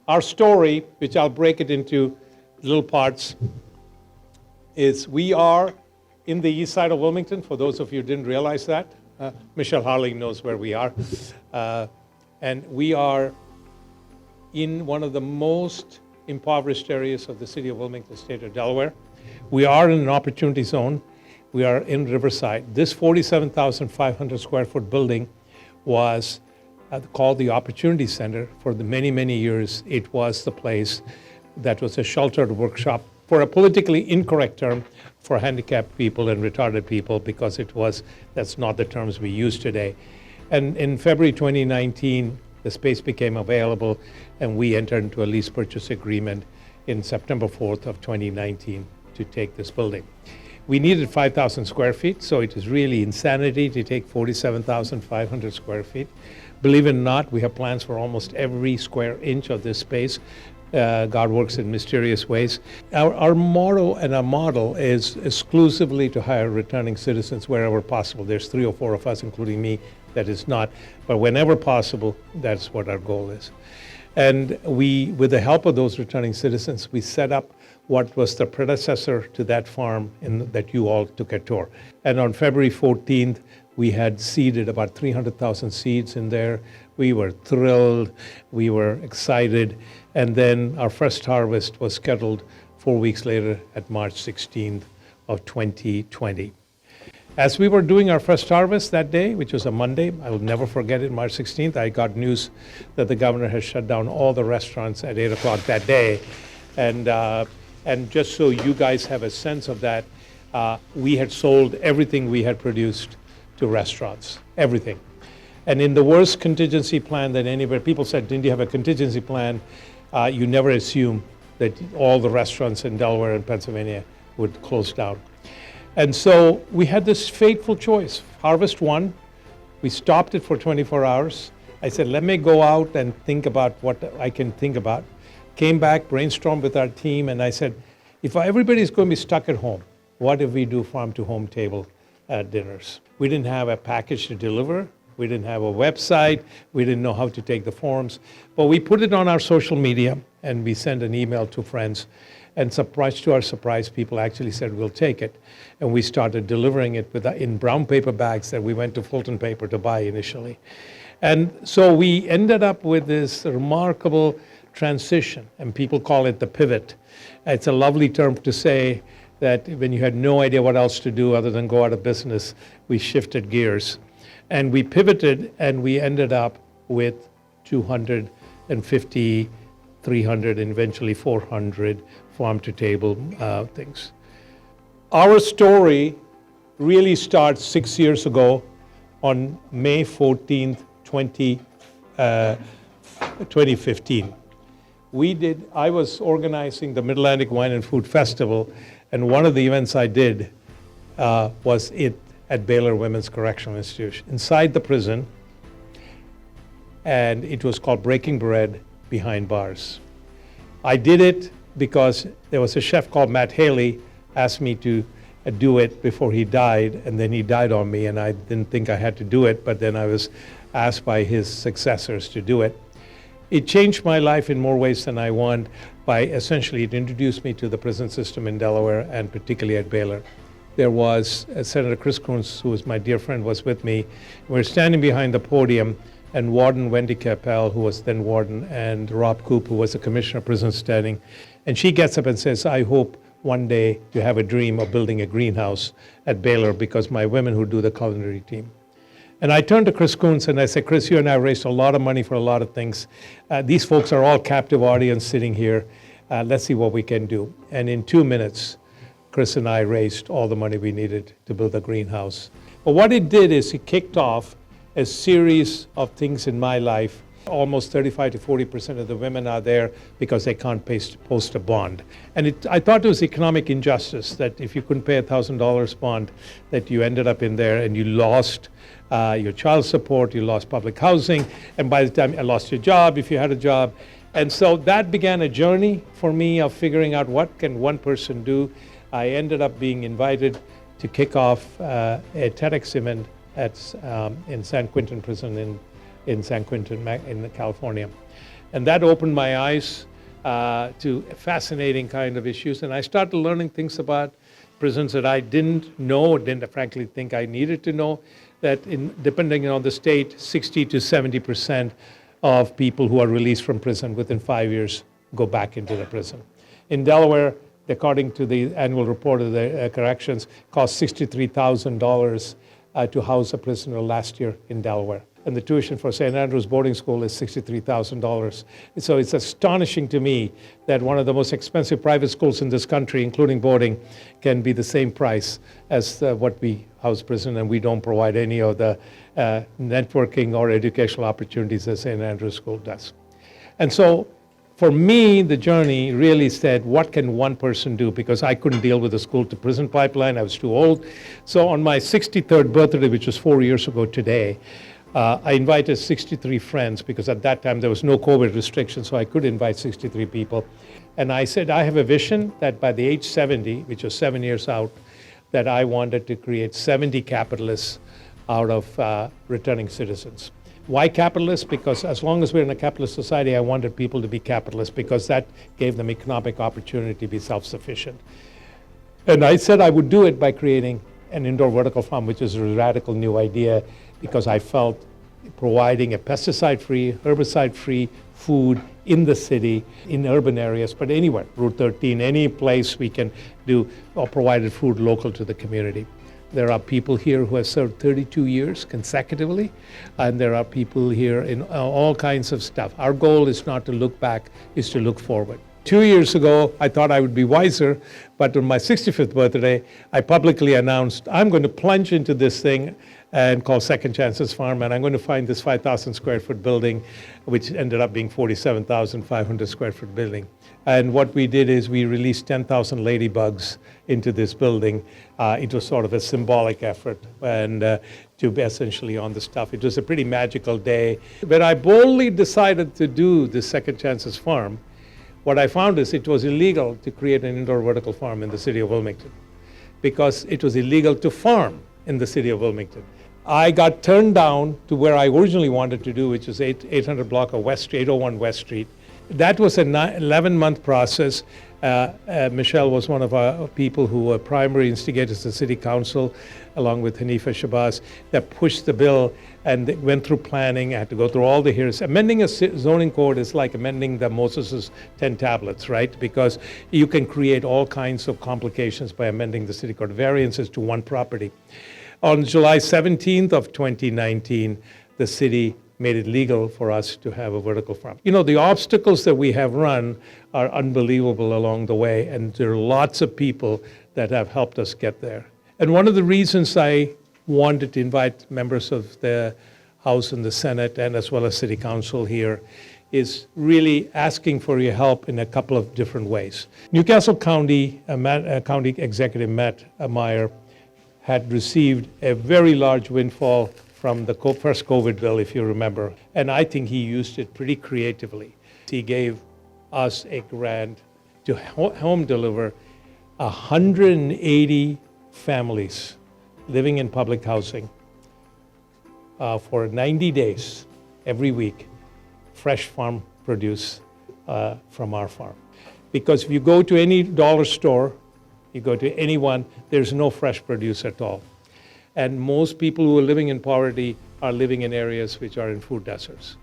Our story, which I'll break it into little parts, is we are in the east side of Wilmington, for those of you who didn't realize that. Michelle Harley knows where we are. And we are in one of the most impoverished areas of the city of Wilmington, state of Delaware. We are in an opportunity zone. We are in Riverside. This 47,500 square foot building was called the Opportunity Center. For the many, many years, it was the place that was a sheltered workshop, for a politically incorrect term, for handicapped people and retarded people, because that's not the terms we use today. And in February 2019, the space became available, and we entered into a lease purchase agreement in September 4th of 2019 to take this building. We needed 5,000 square feet, so it is really insanity to take 47,500 square feet. Believe it or not, we have plans for almost every square inch of this space. God works in mysterious ways. Our motto and our model is exclusively to hire returning citizens wherever possible. There's 3 or 4 of us, including me, that is not. But whenever possible, that's what our goal is. And we, with the help of those returning citizens, we set up what was the predecessor to that farm that you all took a tour. And on February 14th, we had seeded about 300,000 seeds in there. We were thrilled, we were excited, and then our first harvest was scheduled 4 weeks later at March 16th of 2020. As we were doing our first harvest that day, which was a Monday, I will never forget it, March 16th, I got news that the governor has shut down all the restaurants at 8 o'clock that day. And just so you guys have a sense of that, we had sold everything we had produced to restaurants, everything. And in the worst contingency plan that anywhere, people said, didn't you have a contingency plan? You never assume that all the restaurants in Delaware and Pennsylvania would close down. And so we had this fateful choice. Harvest 1, we stopped it for 24 hours. I said, let me go out and think about what I can think about. Came back, brainstormed with our team, and I said, if everybody's going to be stuck at home, what if we do farm-to-home table dinners? We didn't have a package to deliver. We didn't have a website. We didn't know how to take the forms. But we put it on our social media, and we sent an email to friends. And to our surprise, people actually said, we'll take it. And we started delivering it in brown paper bags that we went to Fulton Paper to buy initially. And so we ended up with this remarkable transition, and people call it the pivot. It's a lovely term to say that when you had no idea what else to do other than go out of business, we shifted gears. And we pivoted, and we ended up with 250, 300, and eventually 400 farm-to-table things. Our story really starts 6 years ago on May 14th, 2015. I was organizing the Mid-Atlantic Wine and Food Festival, and one of the events I did was at Baylor Women's Correctional Institution, inside the prison, and it was called Breaking Bread Behind Bars. I did it because there was a chef called Matt Haley asked me to do it before he died, and then he died on me, and I didn't think I had to do it, but then I was asked by his successors to do it. It changed my life in more ways than I want by essentially it introduced me to the prison system in Delaware, and particularly at Baylor. There was Senator Chris Coons, who was my dear friend, was with me. We were standing behind the podium, and Warden Wendy Capel, who was then warden, and Rob Coop, who was the commissioner of prison standing. And she gets up and says, I hope one day to have a dream of building a greenhouse at Baylor because my women who do the culinary team. And I turned to Chris Coons and I said, Chris, you and I raised a lot of money for a lot of things. These folks are all captive audience sitting here. Let's see what we can do. And in 2 minutes, Chris and I raised all the money we needed to build a greenhouse. But what it did is it kicked off a series of things in my life. Almost 35 to 40% of the women are there because they can't post a bond. And I thought it was economic injustice that if you couldn't pay $1,000 bond, that you ended up in there and you lost your child support, you lost public housing, and by the time you lost your job, if you had a job. And so that began a journey for me of figuring out what can one person do. I ended up being invited to kick off a TEDx event in San Quentin prison in San Quentin in California. And that opened my eyes to fascinating kind of issues. And I started learning things about prisons that I didn't know, didn't frankly think I needed to know, that depending on the state, 60 to 70% of people who are released from prison within 5 years go back into the prison. In Delaware, according to the annual report of the corrections, cost $63,000 to house a prisoner last year in Delaware. And the tuition for St. Andrew's boarding school is $63,000. So it's astonishing to me that one of the most expensive private schools in this country, including boarding, can be the same price as what we house prison, and we don't provide any of the networking or educational opportunities that St. Andrew's School does. And so for me, the journey really said, what can one person do? Because I couldn't deal with the school to prison pipeline. I was too old. So on my 63rd birthday, which was 4 years ago today, I invited 63 friends, because at that time there was no COVID restriction, so I could invite 63 people. And I said, I have a vision that by the age 70, which was 7 years out, that I wanted to create 70 capitalists out of returning citizens. Why capitalists? Because as long as we're in a capitalist society, I wanted people to be capitalists, because that gave them economic opportunity to be self-sufficient. And I said I would do it by creating an indoor vertical farm, which is a radical new idea, because I felt providing a pesticide-free, herbicide-free food in the city, in urban areas, but anywhere, Route 13, any place we can do or provided food local to the community. There are people here who have served 32 years consecutively, and there are people here in all kinds of stuff. Our goal is not to look back, is to look forward. 2 years ago, I thought I would be wiser, but on my 65th birthday, I publicly announced I'm going to plunge into this thing and called Second Chances Farm, and I'm going to find this 5,000 square foot building, which ended up being 47,500 square foot building. And what we did is we released 10,000 ladybugs into this building. It was sort of a symbolic effort, and to be essentially on the stuff. It was a pretty magical day. When I boldly decided to do this Second Chances Farm, what I found is it was illegal to create an indoor vertical farm in the city of Wilmington, because it was illegal to farm in the city of Wilmington. I got turned down to where I originally wanted to do, which is 800 block of West Street, 801 West Street. That was an 11-month process. Michelle was one of our people who were primary instigators of the city council, along with Hanifa Shabazz, that pushed the bill and went through planning, had to go through all the hearings. Amending a zoning code is like amending the Moses' 10 tablets, right? Because you can create all kinds of complications by amending the city code, variances to one property. On July 17th of 2019, the city made it legal for us to have a vertical farm. You know, the obstacles that we have run are unbelievable along the way, and there are lots of people that have helped us get there. And one of the reasons I wanted to invite members of the House and the Senate, and as well as City Council here, is really asking for your help in a couple of different ways. Newcastle County, County Executive Matt Meyer had received a very large windfall from the first COVID bill, if you remember, and I think he used it pretty creatively. He gave us a grant to home deliver 180 families living in public housing for 90 days every week, fresh farm produce from our farm. Because if you go to any dollar store, you go to anyone, there's no fresh produce at all. And most people who are living in poverty are living in areas which are in food deserts.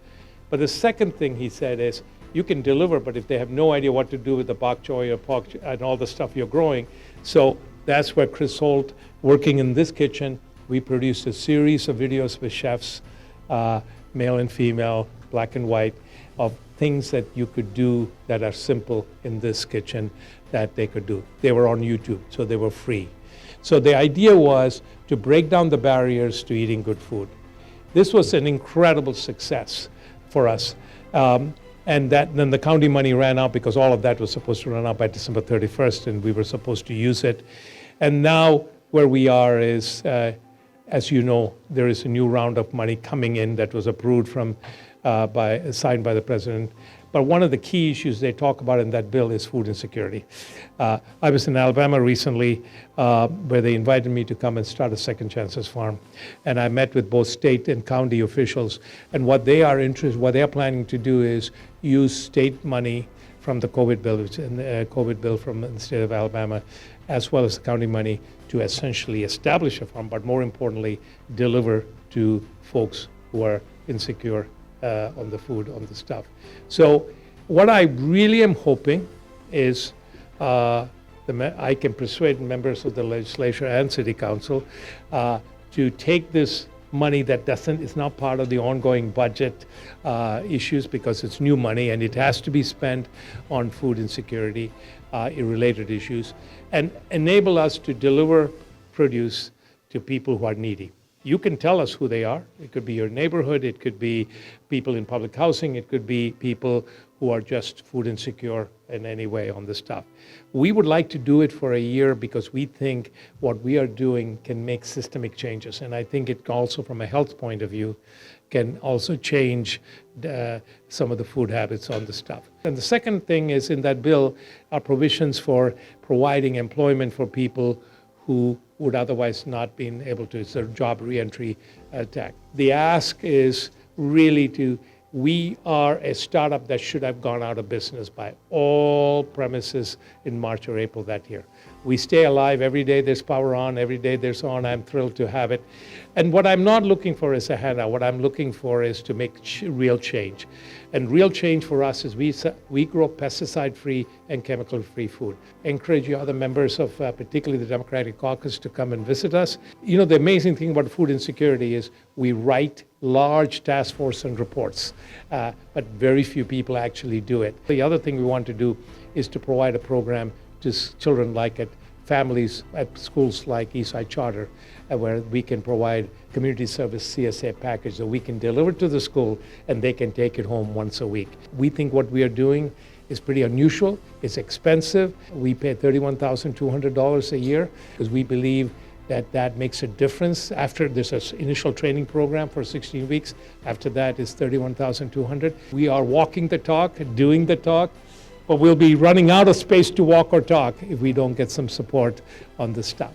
But the second thing he said is, you can deliver, but if they have no idea what to do with the bok choy or pork and all the stuff you're growing. So that's where Chris Holt, working in this kitchen, we produced a series of videos with chefs, male and female, black and white, of things that you could do that are simple in this kitchen that they could do. They were on YouTube, so they were free. So the idea was to break down the barriers to eating good food. This was an incredible success for us. And then the county money ran out, because all of that was supposed to run out by December 31st, and we were supposed to use it. And now where we are is, as you know, there is a new round of money coming in that was approved signed by the president. But one of the key issues they talk about in that bill is food insecurity. I was in Alabama recently where they invited me to come and start a Second Chances Farm. And I met with both state and county officials. And what they are planning to do is use state money from the COVID bill, COVID bill from the state of Alabama, as well as the county money to essentially establish a farm, but more importantly, deliver to folks who are insecure on the food, on the stuff. So what I really am hoping is I can persuade members of the legislature and city council to take this money that is not part of the ongoing budget issues because it's new money and it has to be spent on food insecurity, related issues, and enable us to deliver produce to people who are needy. You can tell us who they are. It could be your neighborhood, it could be people in public housing, it could be people who are just food insecure in any way on this stuff. We would like to do it for a year because we think what we are doing can make systemic changes. And I think it also, from a health point of view, can also change some of the food habits on the stuff. And the second thing is in that bill are provisions for providing employment for people who would otherwise not been able to, it's a job reentry tax. The ask is really we are a startup that should have gone out of business by all premises in March or April that year. We stay alive every day there's power on, every day there's on, I'm thrilled to have it. And what I'm not looking for is a handout, what I'm looking for is to make real change. And real change for us is we grow pesticide-free and chemical-free food. I encourage you other members of particularly the Democratic Caucus to come and visit us. You know, the amazing thing about food insecurity is we write large task force and reports, but very few people actually do it. The other thing we want to do is to provide a program to children like at families at schools like Eastside Charter, where we can provide community service CSA package that we can deliver to the school and they can take it home once a week. We think what we are doing is pretty unusual. It's expensive. We pay $31,200 a year because we believe that makes a difference. After there's an initial training program for 16 weeks, after that is $31,200. We are walking the talk, doing the talk, but we'll be running out of space to walk or talk if we don't get some support on this stuff.